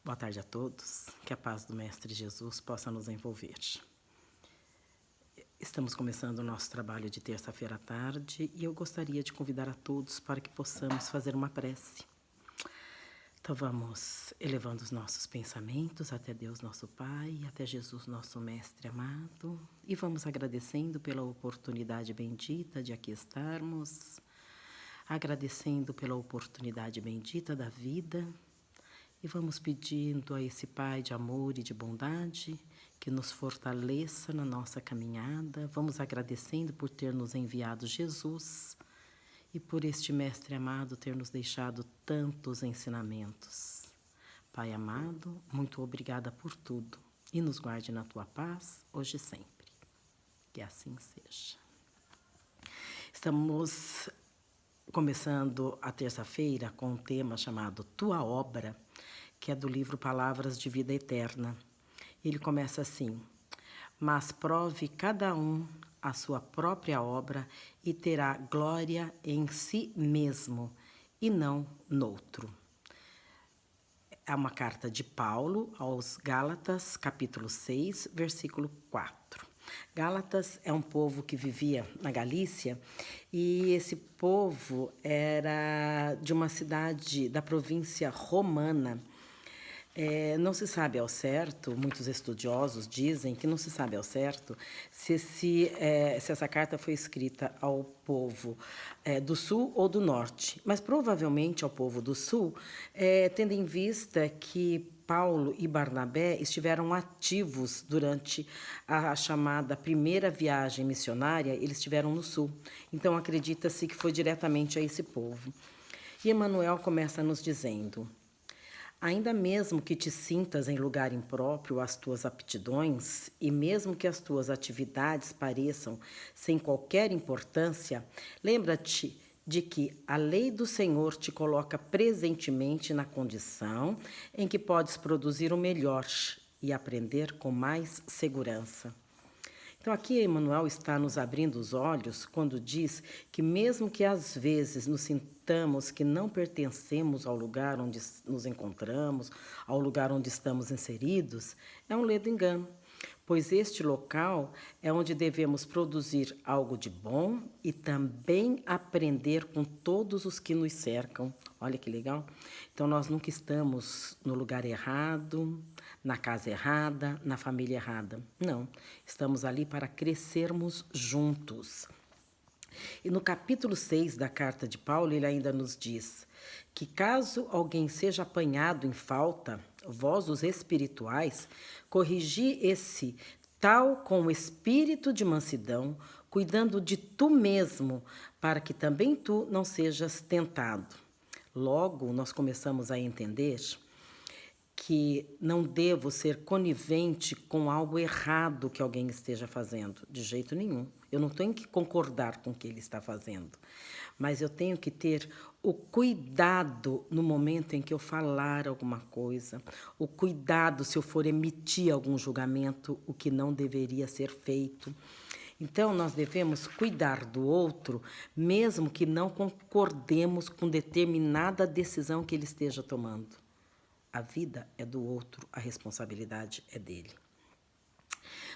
Boa tarde a todos, que a paz do Mestre Jesus possa nos envolver. Estamos começando o nosso trabalho de terça-feira à tarde e eu gostaria de convidar a todos para que possamos fazer uma prece. Então vamos elevando os nossos pensamentos até Deus nosso Pai, até Jesus nosso Mestre amado e vamos agradecendo pela oportunidade bendita de aqui estarmos, agradecendo pela oportunidade bendita da vida. E vamos pedindo a esse Pai de amor e de bondade que nos fortaleça na nossa caminhada. Vamos agradecendo por ter nos enviado Jesus e por este Mestre amado ter nos deixado tantos ensinamentos. Pai amado, muito obrigada por tudo e nos guarde na Tua paz, hoje e sempre. Que assim seja. Estamos começando a terça-feira com um tema chamado Tua Obra, que é do livro Palavras de Vida Eterna. Ele começa assim: mas prove cada um a sua própria obra e terá glória em si mesmo e não noutro. É uma carta de Paulo aos Gálatas, capítulo 6, versículo 4. Gálatas é um povo que vivia na Galícia e esse povo era de uma cidade da província romana. Não se sabe ao certo, muitos estudiosos dizem que não se sabe ao certo se essa carta foi escrita ao povo do sul ou do norte, mas provavelmente ao povo do sul, tendo em vista que Paulo e Barnabé estiveram ativos durante a chamada primeira viagem missionária, eles estiveram no sul. Então acredita-se que foi diretamente a esse povo. E Emmanuel começa nos dizendo: ainda mesmo que te sintas em lugar impróprio às tuas aptidões, e mesmo que as tuas atividades pareçam sem qualquer importância, lembra-te de que a lei do Senhor te coloca presentemente na condição em que podes produzir o melhor e aprender com mais segurança. Então aqui Emmanuel está nos abrindo os olhos quando diz que mesmo que às vezes nos sintamos que não pertencemos ao lugar onde nos encontramos, ao lugar onde estamos inseridos, é um ledo engano, pois este local é onde devemos produzir algo de bom e também aprender com todos os que nos cercam. Olha que legal. Então nós nunca estamos no lugar errado, na casa errada, na família errada. Não, estamos ali para crescermos juntos. E no capítulo 6 da carta de Paulo, ele ainda nos diz que caso alguém seja apanhado em falta, vós, os espirituais, corrigi esse tal com o espírito de mansidão, cuidando de tu mesmo, para que também tu não sejas tentado. Logo, nós começamos a entender que não devo ser conivente com algo errado que alguém esteja fazendo, de jeito nenhum. Eu não tenho que concordar com o que ele está fazendo, mas eu tenho que ter o cuidado no momento em que eu falar alguma coisa, o cuidado se eu for emitir algum julgamento, o que não deveria ser feito. Então, nós devemos cuidar do outro, mesmo que não concordemos com determinada decisão que ele esteja tomando. A vida é do outro, a responsabilidade é dele.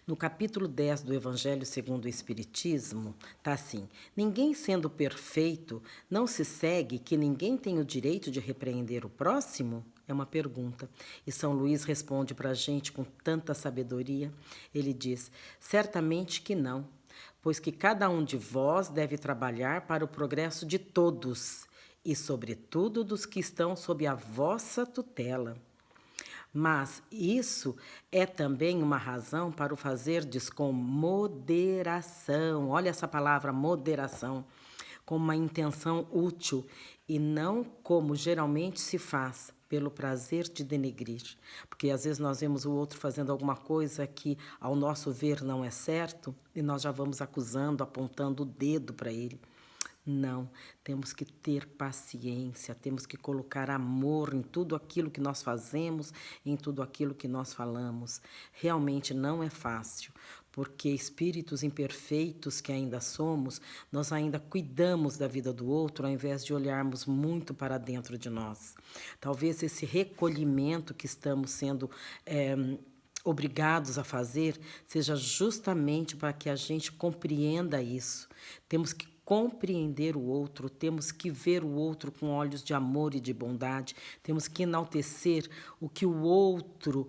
No capítulo 10 do Evangelho segundo o Espiritismo, está assim: ninguém sendo perfeito, não se segue que ninguém tem o direito de repreender o próximo? É uma pergunta. E São Luís responde para a gente com tanta sabedoria. Ele diz: certamente que não, pois que cada um de vós deve trabalhar para o progresso de todos, e sobretudo dos que estão sob a vossa tutela. Mas isso é também uma razão para o fazerdes com moderação. Olha essa palavra, moderação, com uma intenção útil e não como geralmente se faz, pelo prazer de denegrir. Porque às vezes nós vemos o outro fazendo alguma coisa que ao nosso ver não é certo e nós já vamos acusando, apontando o dedo para ele. Não, temos que ter paciência, temos que colocar amor em tudo aquilo que nós fazemos, em tudo aquilo que nós falamos. Realmente não é fácil, porque espíritos imperfeitos que ainda somos, nós ainda cuidamos da vida do outro ao invés de olharmos muito para dentro de nós. Talvez esse recolhimento que estamos sendo obrigados a fazer seja justamente para que a gente compreenda isso. Temos que compreender o outro, temos que ver o outro com olhos de amor e de bondade, temos que enaltecer o que o outro,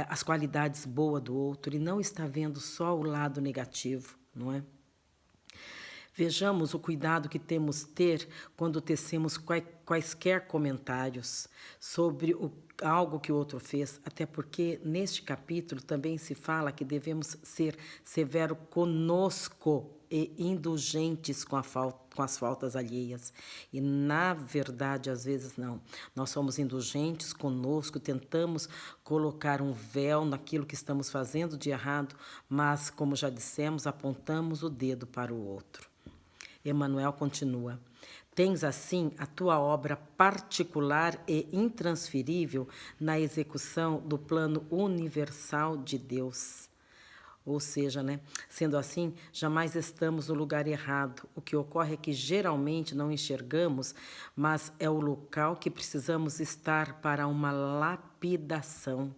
as qualidades boas do outro, e não estar vendo só o lado negativo, não é? Vejamos o cuidado que temos ter quando tecemos quaisquer comentários sobre algo que o outro fez, até porque neste capítulo também se fala que devemos ser severos conosco e indulgentes com as faltas alheias. E, na verdade, às vezes não. Nós somos indulgentes conosco, tentamos colocar um véu naquilo que estamos fazendo de errado, mas, como já dissemos, apontamos o dedo para o outro. Emmanuel continua: tens assim a tua obra particular e intransferível na execução do plano universal de Deus. Ou seja, sendo assim, jamais estamos no lugar errado. O que ocorre é que geralmente não enxergamos, mas é o local que precisamos estar para uma lapidação.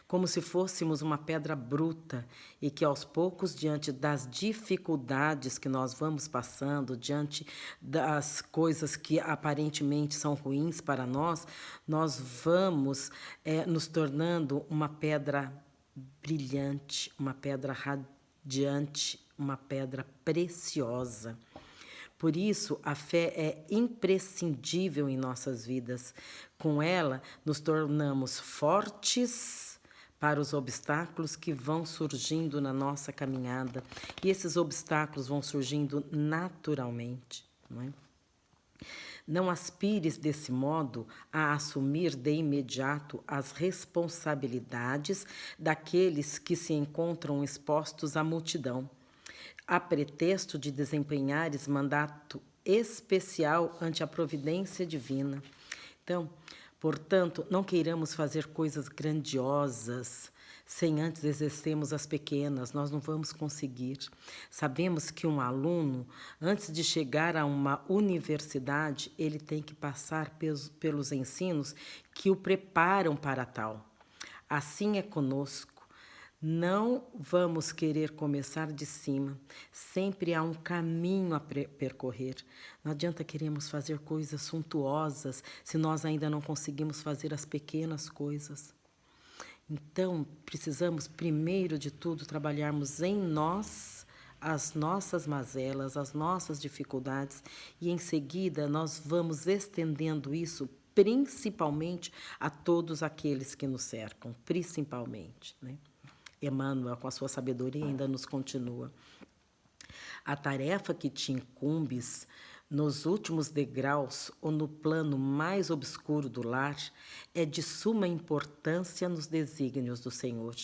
Como se fôssemos uma pedra bruta e que aos poucos, diante das dificuldades que nós vamos passando, diante das coisas que aparentemente são ruins para nós vamos nos tornando uma pedra brilhante, uma pedra radiante, uma pedra preciosa. Por isso, a fé é imprescindível em nossas vidas. Com ela, nos tornamos fortes para os obstáculos que vão surgindo na nossa caminhada. E esses obstáculos vão surgindo naturalmente, não é? Não aspires, desse modo, a assumir de imediato as responsabilidades daqueles que se encontram expostos à multidão, a pretexto de desempenhares mandato especial ante a providência divina. Então, portanto, não queiramos fazer coisas grandiosas sem antes exercermos as pequenas, nós não vamos conseguir. Sabemos que um aluno, antes de chegar a uma universidade, ele tem que passar pelos ensinos que o preparam para tal. Assim é conosco. Não vamos querer começar de cima. Sempre há um caminho a percorrer. Não adianta queremos fazer coisas suntuosas se nós ainda não conseguimos fazer as pequenas coisas. Então, precisamos, primeiro de tudo, trabalharmos em nós as nossas mazelas, as nossas dificuldades, e em seguida nós vamos estendendo isso principalmente a todos aqueles que nos cercam, principalmente, né? Emmanuel, com a sua sabedoria, ainda nos continua: a tarefa que te incumbes nos últimos degraus ou no plano mais obscuro do lar é de suma importância nos desígnios do Senhor.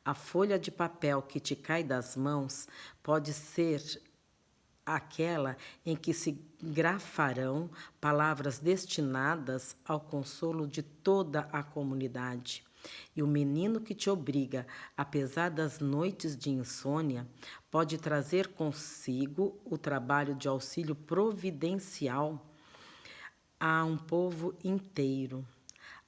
A folha de papel que te cai das mãos pode ser aquela em que se grafarão palavras destinadas ao consolo de toda a comunidade. E o menino que te obriga, apesar das noites de insônia, pode trazer consigo o trabalho de auxílio providencial a um povo inteiro.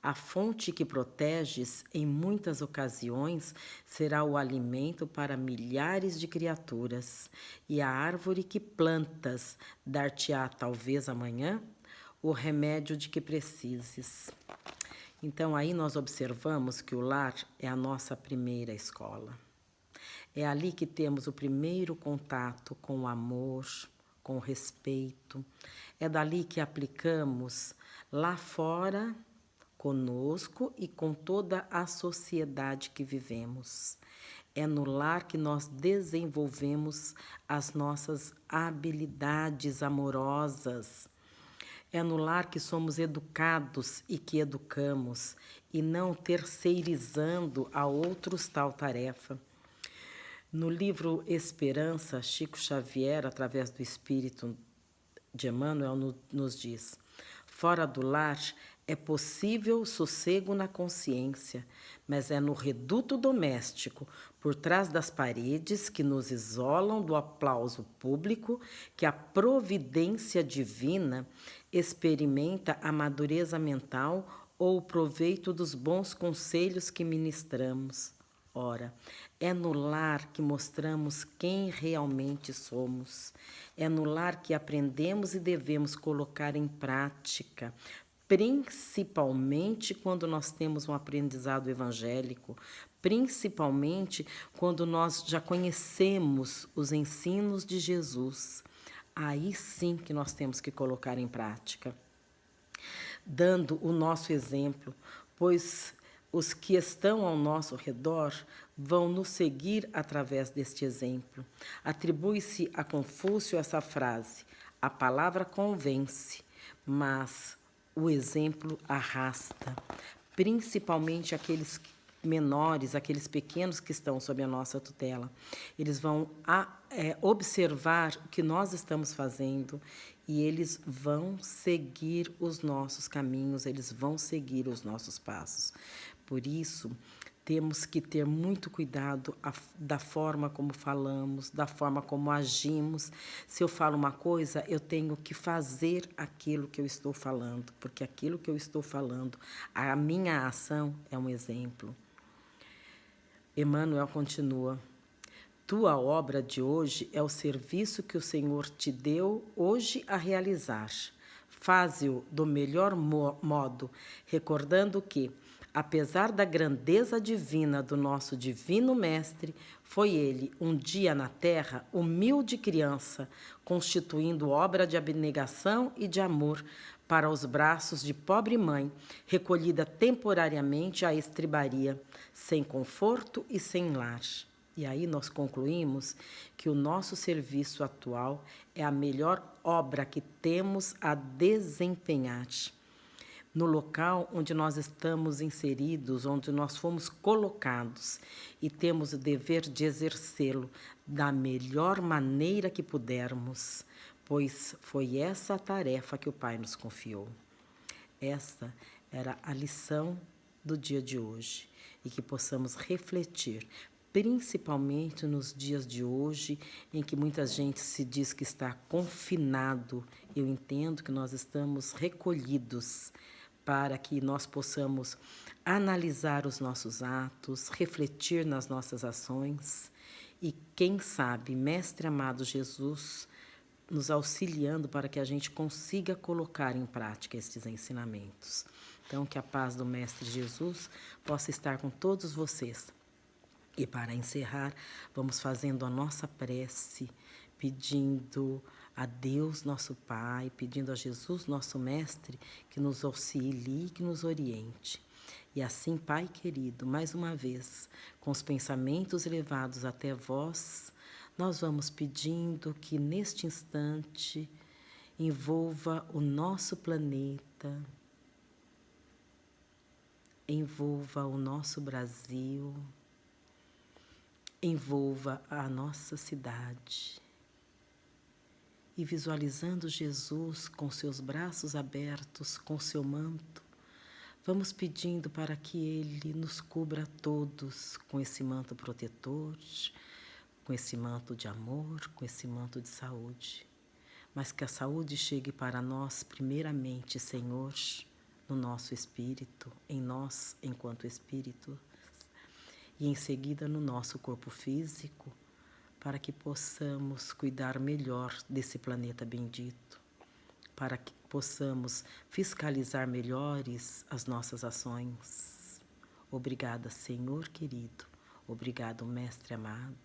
A fonte que proteges, em muitas ocasiões, será o alimento para milhares de criaturas, e a árvore que plantas dar-te-á, talvez amanhã, o remédio de que precises. Então, aí nós observamos que o lar é a nossa primeira escola. É ali que temos o primeiro contato com o amor, com o respeito. É dali que aplicamos lá fora, conosco e com toda a sociedade que vivemos. É no lar que nós desenvolvemos as nossas habilidades amorosas. É no lar que somos educados e que educamos, e não terceirizando a outros tal tarefa. No livro Esperança, Chico Xavier, através do Espírito de Emmanuel, nos diz: fora do lar É possível sossego na consciência, mas é no reduto doméstico, por trás das paredes que nos isolam do aplauso público, que a providência divina experimenta a madureza mental ou o proveito dos bons conselhos que ministramos. Ora, é no lar que mostramos quem realmente somos. É no lar que aprendemos e devemos colocar em prática, principalmente quando nós temos um aprendizado evangélico, principalmente quando nós já conhecemos os ensinos de Jesus. Aí sim que nós temos que colocar em prática, dando o nosso exemplo, pois os que estão ao nosso redor vão nos seguir através deste exemplo. Atribui-se a Confúcio essa frase: a palavra convence, mas o exemplo arrasta, principalmente aqueles menores, aqueles pequenos que estão sob a nossa tutela. Eles vão observar o que nós estamos fazendo e eles vão seguir os nossos caminhos, eles vão seguir os nossos passos. Por isso, temos que ter muito cuidado da forma como falamos, da forma como agimos. Se eu falo uma coisa, eu tenho que fazer aquilo que eu estou falando, porque aquilo que eu estou falando, a minha ação é um exemplo. Emmanuel continua: tua obra de hoje é o serviço que o Senhor te deu hoje a realizar. Faze-o do melhor modo, recordando que, apesar da grandeza divina do nosso divino mestre, foi ele, um dia na terra, humilde criança, constituindo obra de abnegação e de amor para os braços de pobre mãe, recolhida temporariamente à estribaria, sem conforto e sem lar. E aí nós concluímos que o nosso serviço atual é a melhor obra que temos a desempenhar. No local onde nós estamos inseridos, onde nós fomos colocados e temos o dever de exercê-lo da melhor maneira que pudermos, pois foi essa a tarefa que o Pai nos confiou. Essa era a lição do dia de hoje e que possamos refletir, principalmente nos dias de hoje, em que muita gente se diz que está confinado. Eu entendo que nós estamos recolhidos para que nós possamos analisar os nossos atos, refletir nas nossas ações e, quem sabe, Mestre amado Jesus, nos auxiliando para que a gente consiga colocar em prática estes ensinamentos. Então, que a paz do Mestre Jesus possa estar com todos vocês. E para encerrar, vamos fazendo a nossa prece, pedindo a Deus, nosso Pai, pedindo a Jesus, nosso Mestre, que nos auxilie, que nos oriente. E assim, Pai querido, mais uma vez, com os pensamentos elevados até vós, nós vamos pedindo que neste instante envolva o nosso planeta, envolva o nosso Brasil, envolva a nossa cidade. E visualizando Jesus com seus braços abertos, com seu manto, vamos pedindo para que Ele nos cubra a todos com esse manto protetor, com esse manto de amor, com esse manto de saúde. Mas que a saúde chegue para nós primeiramente, Senhor, no nosso espírito, em nós enquanto espírito, e em seguida no nosso corpo físico, para que possamos cuidar melhor desse planeta bendito, para que possamos fiscalizar melhores as nossas ações. Obrigada, Senhor querido, obrigado, Mestre amado,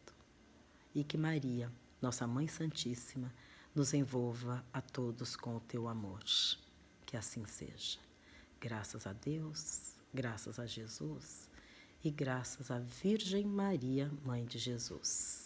e que Maria, nossa Mãe Santíssima, nos envolva a todos com o teu amor. Que assim seja. Graças a Deus, graças a Jesus, e graças à Virgem Maria, Mãe de Jesus.